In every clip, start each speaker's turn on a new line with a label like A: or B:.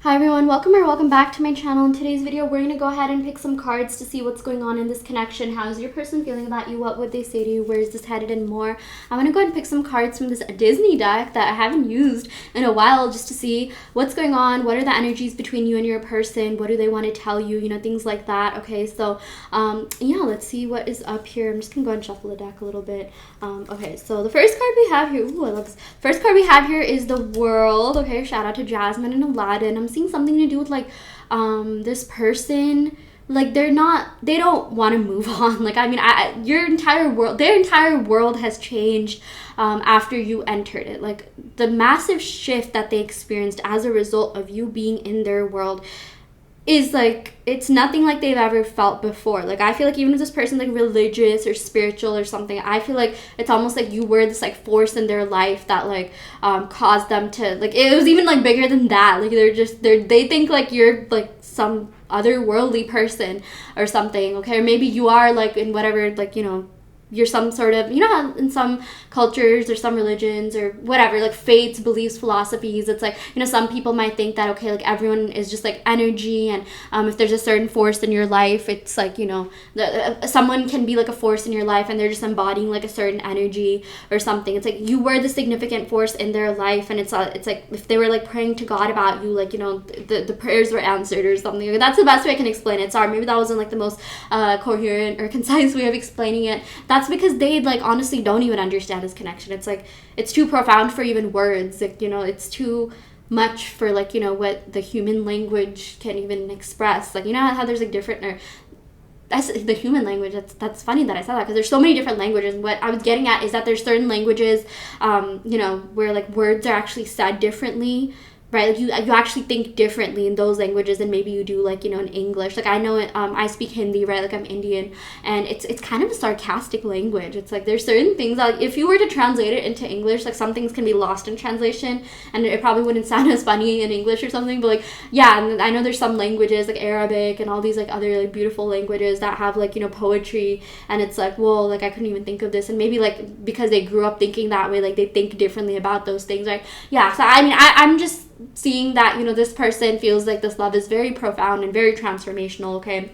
A: Hi everyone, welcome back to my channel. In today's video, we're going to go ahead and pick some cards to see what's going on in this connection. How is your person feeling about you? What would they say to you? Where is this headed and more? I'm going to go ahead and pick some cards from this Disney deck that I haven't used in a while just to see what's going on. What are the energies between you and your person? What do they want to tell you? You know, things like that. Okay, so yeah, let's see what is up here. I'm just going to go and shuffle the deck a little bit. Okay, so the first card we have here, ooh, I love this. First card we have here is the World. Okay, shout out to Jasmine and Aladdin. I'm seeing something to do with like this person, like they don't want to move on. Like, I mean, their entire world has changed after you entered it. Like the massive shift that they experienced as a result of you being in their world is like, it's nothing like they've ever felt before. Like, I feel like even if this person like religious or spiritual or something, I feel like it's almost like you were this like force in their life that like caused them to, like, it was even like bigger than that. Like they think like you're like some otherworldly person or something. Okay, or maybe you are like in whatever, like, you know, you're some sort of, you know how in some cultures or some religions or whatever, like faiths, beliefs, philosophies, it's like, you know, some people might think that, okay, like everyone is just like energy, and if there's a certain force in your life, it's like, you know, someone can be like a force in your life and they're just embodying like a certain energy or something. It's like you were the significant force in their life, and it's like if they were like praying to God about you, like, you know, the prayers were answered or something. That's the best way I can explain it. Sorry, maybe that wasn't like the most coherent or concise way of explaining it. That's because they like honestly don't even understand this connection. It's like, it's too profound for even words. Like, you know, it's too much for like, you know, what the human language can even express. Like, you know how there's like different, or that's the human language. That's funny that I said that, because there's so many different languages. What I was getting at is that there's certain languages, you know, where like words are actually said differently. Right, like you actually think differently in those languages than maybe you do, like, you know, in English. Like, I know it, I speak Hindi, right? Like, I'm Indian, and it's kind of a sarcastic language. It's like there's certain things that, like, if you were to translate it into English, like some things can be lost in translation, and it probably wouldn't sound as funny in English or something. But like, yeah, and I know there's some languages like Arabic and all these like other like beautiful languages that have like, you know, poetry, and it's like, well, like I couldn't even think of this, and maybe like because they grew up thinking that way, like they think differently about those things, right? Yeah, so I mean, I'm just seeing that, you know, this person feels like this love is very profound and very transformational. Okay,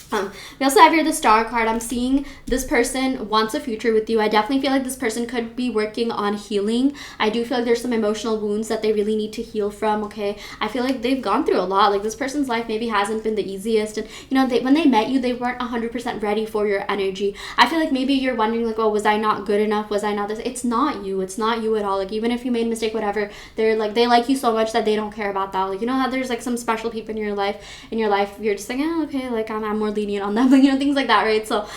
A: we also have here the Star card. I'm seeing this person wants a future with you. I definitely feel like this person could be working on healing. I do feel like there's some emotional wounds that they really need to heal from. Okay, I feel like they've gone through a lot. Like, this person's life maybe hasn't been the easiest, and you know, when they met you, they weren't 100% ready for your energy. I feel like maybe you're wondering like, oh, was I not good enough? Was I not this? It's not you. It's not you at all. Like, even if you made a mistake, whatever, they're like, they like you so much that they don't care about that. Like, you know how there's like some special people in your life, you're just like, oh, okay, like I'm more lenient on them, you know, things like that, right? So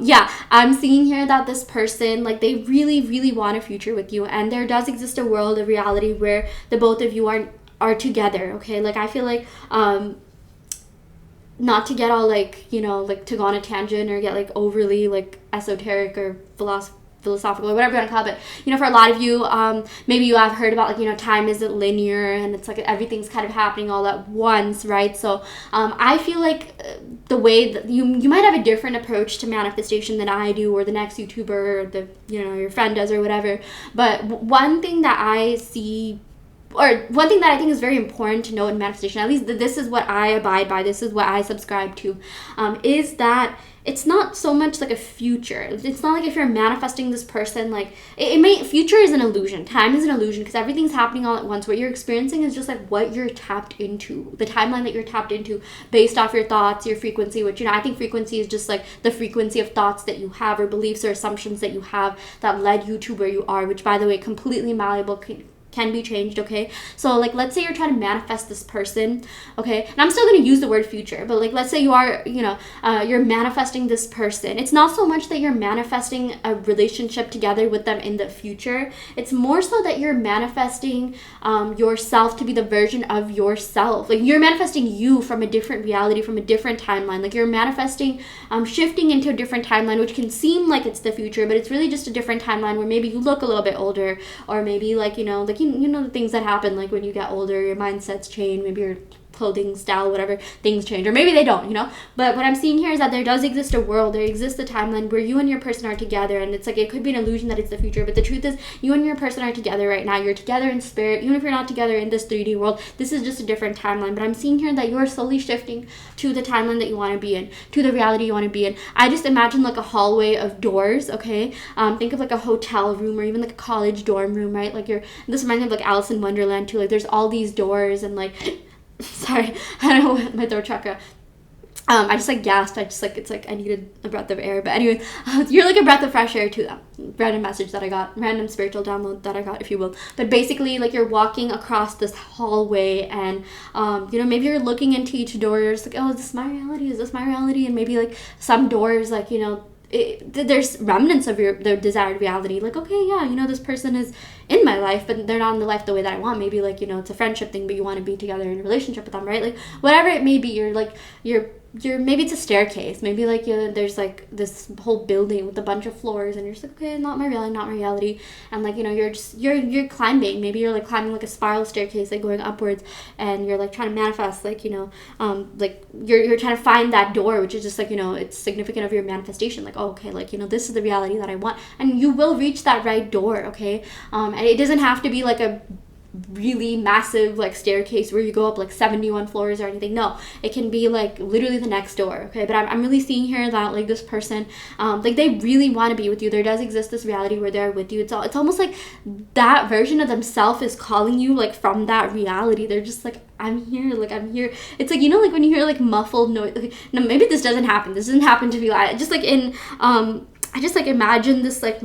A: yeah, I'm seeing here that this person, like, they really want a future with you, and there does exist a world, a reality where the both of you are together. Okay, like, I feel like not to get all like, you know, like to go on a tangent or get like overly like esoteric or philosophical or whatever you want to call it. You know, for a lot of you, maybe you have heard about like, you know, time isn't linear, and it's like everything's kind of happening all at once, right? So I feel like the way that you might have a different approach to manifestation than I do, or the next YouTuber, or you know, your friend does or whatever. But one thing that I see, or one thing that I think is very important to know in manifestation, at least this is what I abide by, this is what I subscribe to, is that it's not so much like a future. It's not like if you're manifesting this person, like future is an illusion. Time is an illusion, because everything's happening all at once. What you're experiencing is just like what you're tapped into, the timeline that you're tapped into based off your thoughts, your frequency, which, you know, I think frequency is just like the frequency of thoughts that you have, or beliefs or assumptions that you have that led you to where you are, which, by the way, completely malleable, can be changed. Okay, so like, let's say you're trying to manifest this person, okay, and I'm still going to use the word future, but like, let's say you are, you know, you're manifesting this person. It's not so much that you're manifesting a relationship together with them in the future. It's more so that you're manifesting yourself to be the version of yourself. Like, you're manifesting you from a different reality, from a different timeline. Like, you're manifesting shifting into a different timeline, which can seem like it's the future, but it's really just a different timeline where maybe you look a little bit older, or maybe like, you know, like, you know, the things that happen like when you get older, your mindsets change, maybe your clothing style, whatever, things change, or maybe they don't, you know. But what I'm seeing here is that there does exist a world, there exists a timeline where you and your person are together, and it's like it could be an illusion that it's the future, but the truth is you and your person are together right now. You're together in spirit, even if you're not together in this 3D world. This is just a different timeline. But I'm seeing here that you're slowly shifting to the timeline that you want to be in, to the reality you want to be in. I just imagine like a hallway of doors, okay? Think of like a hotel room or even like a college dorm room, right? Like this reminds me of like Alice in Wonderland too. Like there's all these doors and like sorry, I don't know, my throat chakra. I just like gasped. It's like I needed a breath of air. But anyway, you're like a breath of fresh air to them. Random message that I got, random spiritual download that I got, if you will. But basically, like you're walking across this hallway, and you know, maybe you're looking into each door. You're just like, oh, is this my reality? Is this my reality? And maybe like some doors, like, you know, there's remnants of their desired reality. Like, okay, yeah, you know, this person is in my life, but they're not in the life the way that I want. Maybe like, you know, it's a friendship thing, but you want to be together in a relationship with them, right? Like whatever it may be, you're maybe it's a staircase, maybe like there's like this whole building with a bunch of floors, and you're just like, okay, not my reality, and like, you know, you're climbing, maybe you're like climbing like a spiral staircase, like going upwards, and you're like trying to manifest, like, you know, like you're trying to find that door, which is just like, you know, it's significant of your manifestation, like, oh, okay, like, you know, this is the reality that I want, and you will reach that right door, okay? And it doesn't have to be like a really massive like staircase where you go up like 71 floors or anything. No, it can be like literally the next door, okay? But I'm really seeing here that like this person, like they really want to be with you. There does exist this reality where they're with you. It's almost like that version of themselves is calling you like from that reality. They're just like, I'm here, like I'm here. It's like, you know, like when you hear like muffled noise, like, no, maybe this doesn't happen to me. I just like in I just like imagine this, like,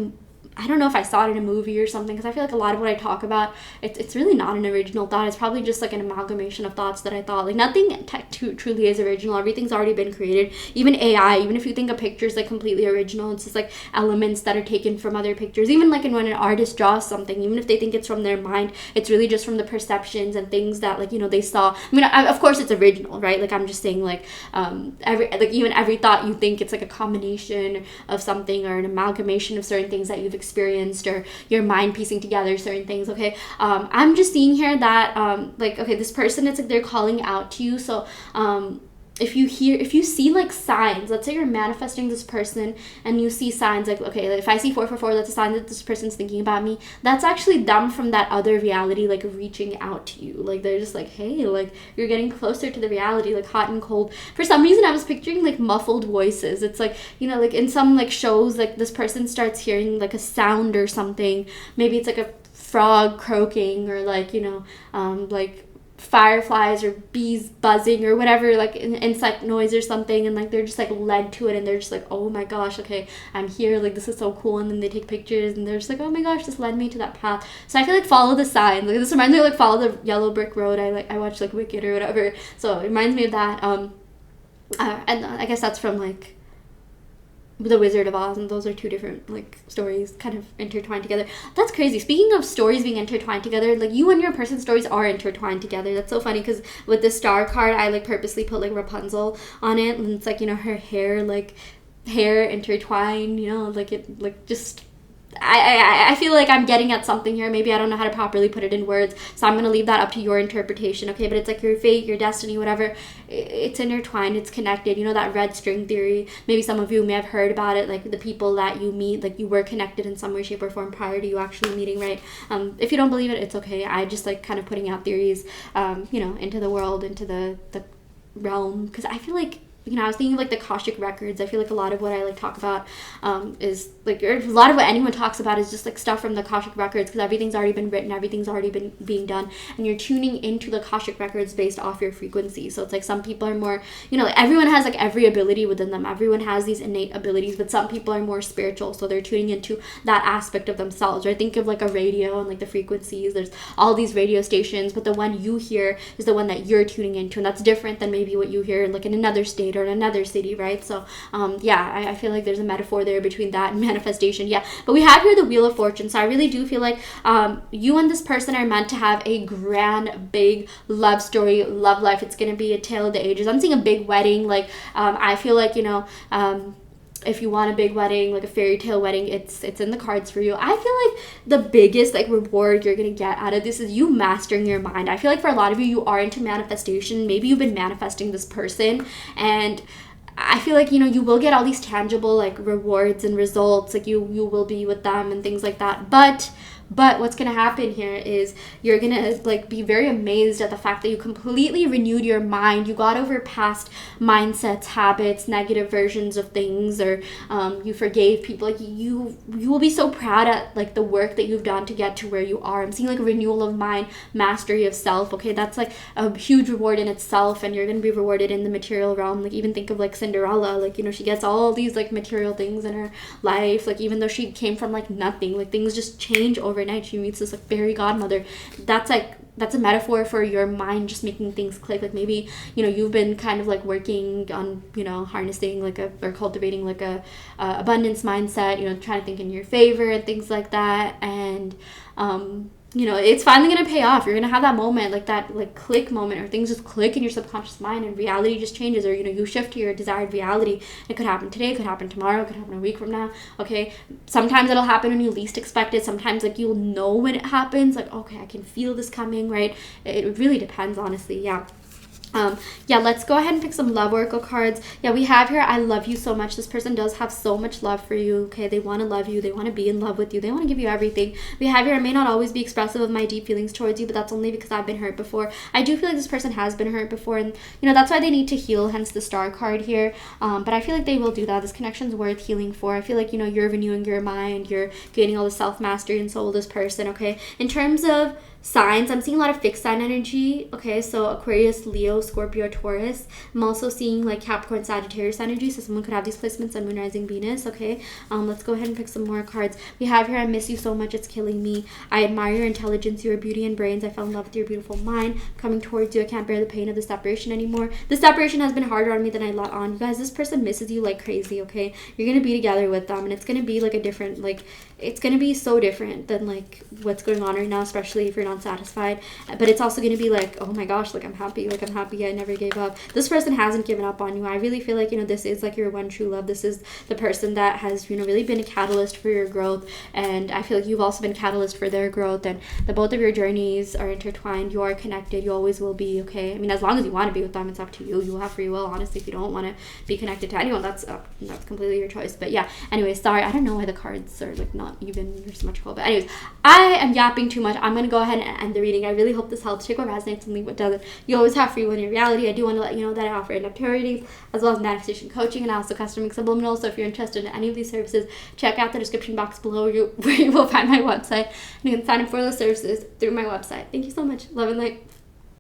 A: I don't know if I saw it in a movie or something, because I feel like a lot of what I talk about, it's really not an original thought. It's probably just like an amalgamation of thoughts that I thought. Like nothing truly is original. Everything's already been created. Even AI, even if you think a picture is like completely original, it's just like elements that are taken from other pictures. Even like when an artist draws something, even if they think it's from their mind, it's really just from the perceptions and things that, like, you know, they saw. I mean, of course it's original, right? Like I'm just saying, like every thought you think, it's like a combination of something or an amalgamation of certain things that you've experienced, or your mind piecing together certain things, okay? I'm just seeing here that like, okay, this person, it's like they're calling out to you. So if you see like signs, let's say you're manifesting this person and you see signs like, okay, like if I see 444, that's a sign that this person's thinking about me. That's actually them from that other reality, like reaching out to you. Like they're just like, hey, like you're getting closer to the reality, like hot and cold. For some reason I was picturing like muffled voices. It's like, you know, like in some like shows, like this person starts hearing like a sound or something. Maybe it's like a frog croaking, or like, you know, like fireflies or bees buzzing or whatever, like an insect noise or something, and like they're just like led to it, and they're just like, oh my gosh, okay, I'm here, like this is so cool. And then they take pictures and they're just like, oh my gosh, this led me to that path. So I feel like follow the signs. Like this reminds me of like Follow the Yellow Brick Road. I watched like Wicked or whatever, so it reminds me of that. And I guess that's from like The Wizard of Oz, and those are two different like stories kind of intertwined together. That's crazy. Speaking of stories being intertwined together, like you and your person's stories are intertwined together. That's so funny, because with the star card, I like purposely put like Rapunzel on it, and it's like, you know, her hair intertwined, you know, like it, like just I feel like I'm getting at something here. Maybe I don't know how to properly put it in words, so I'm going to leave that up to your interpretation, okay? But it's like your fate, your destiny, whatever. It's intertwined, it's connected. You know, that red string theory. Maybe some of you may have heard about it, like the people that you meet, like you were connected in some way, shape, or form prior to you actually meeting, right? If you don't believe it, it's okay. I just like kind of putting out theories, you know, into the world, into the realm, because I feel like, you know, I was thinking of like the Akashic records. I feel like a lot of what I like talk about is like, or a lot of what anyone talks about is just like stuff from the Akashic records, because everything's already been written, everything's already been being done, and you're tuning into the Akashic records based off your frequency. So it's like some people are more, you know, like everyone has like every ability within them. Everyone has these innate abilities, but some people are more spiritual, so they're tuning into that aspect of themselves. Or think of like a radio and like the frequencies. There's all these radio stations, but the one you hear is the one that you're tuning into, and that's different than maybe what you hear in like in another state or in another city, right? So yeah, I feel like there's a metaphor there between that and manifestation. Yeah, but we have here the Wheel of Fortune, so I really do feel like you and this person are meant to have a grand, big love story, love life. It's gonna be a tale of the ages. I'm seeing a big wedding. Like I feel like, you know, if you want a big wedding, like a fairy tale wedding, it's in the cards for you. I feel like the biggest like reward you're gonna get out of this is you mastering your mind. I feel like for a lot of you, you are into manifestation. Maybe you've been manifesting this person, and I feel like, you know, you will get all these tangible like rewards and results, like you will be with them and things like that. But what's going to happen here is you're going to like be very amazed at the fact that you completely renewed your mind. You got over past mindsets, habits, negative versions of things, or you forgave people. Like you will be so proud at like the work that you've done to get to where you are. I'm seeing like a renewal of mind, mastery of self. Okay, that's like a huge reward in itself, and you're going to be rewarded in the material realm. Like even think of like Cinderella, like, you know, she gets all these like material things in her life. Like even though she came from like nothing, like things just change overnight. She meets this like fairy godmother. That's a metaphor for your mind just making things click. Like maybe, you know, you've been kind of like working on, you know, harnessing like or cultivating like a abundance mindset, you know, trying to think in your favor and things like that. And you know, it's finally going to pay off. You're going to have that moment, like that like click moment, or things just click in your subconscious mind and reality just changes, or, you know, you shift to your desired reality. It could happen today, it could happen tomorrow, it could happen a week from now. Okay, sometimes it'll happen when you least expect it. Sometimes like you'll know when it happens, like, okay, I can feel this coming, right? It really depends, honestly. Yeah, let's go ahead and pick some love oracle cards. Yeah, we have here, I love you so much. This person does have so much love for you, okay? They want to love you. They want to be in love with you. They want to give you everything. We have here, I may not always be expressive of my deep feelings towards you, but that's only because I've been hurt before. I do feel like this person has been hurt before, and, you know, that's why they need to heal, hence the star card here. But I feel like they will do that. This connection's worth healing for. I feel like, you know, you're renewing your mind. You're gaining all the self-mastery, and so will this person, okay? In terms of signs, I'm seeing a lot of fixed sign energy, okay? So Aquarius, Leo, Scorpio, Taurus. I'm also seeing like Capricorn, Sagittarius energy, so someone could have these placements on Moon, Rising, Venus, okay? Let's go ahead and pick some more cards. We have here, I miss you so much, it's killing me. I admire your intelligence, your beauty and brains. I fell in love with your beautiful mind. Coming towards you, I can't bear the pain of the separation anymore. The separation has been harder on me than I let on. You guys, this person misses you like crazy, okay? You're gonna be together with them, and it's gonna be like a different, like, it's gonna be so different than like what's going on right now, especially if you're not satisfied. But it's also gonna be like, oh my gosh, like I'm happy I never gave up. This person hasn't given up on you. I really feel like, you know, this is like your one true love. This is the person that has, you know, really been a catalyst for your growth, and I feel like you've also been a catalyst for their growth, and the both of your journeys are intertwined. You are connected. You always will be, okay? I mean, as long as you want to be with them, it's up to you. You have free will. Honestly, if you don't want to be connected to anyone, that's completely your choice. But yeah, anyway, sorry, I don't know why the cards are like not even or symmetrical, but anyways, I am yapping too much. I'm gonna go ahead and end the reading. I really hope this helps. Take what resonates and leave what doesn't. You always have free will in your reality. I do want to let you know that I offer in-depth tarot readings as well as manifestation coaching, and also custom and subliminal. So if you're interested in any of these services, check out the description box below where you will find my website, and you can sign up for those services through my website. Thank you so much. Love and light.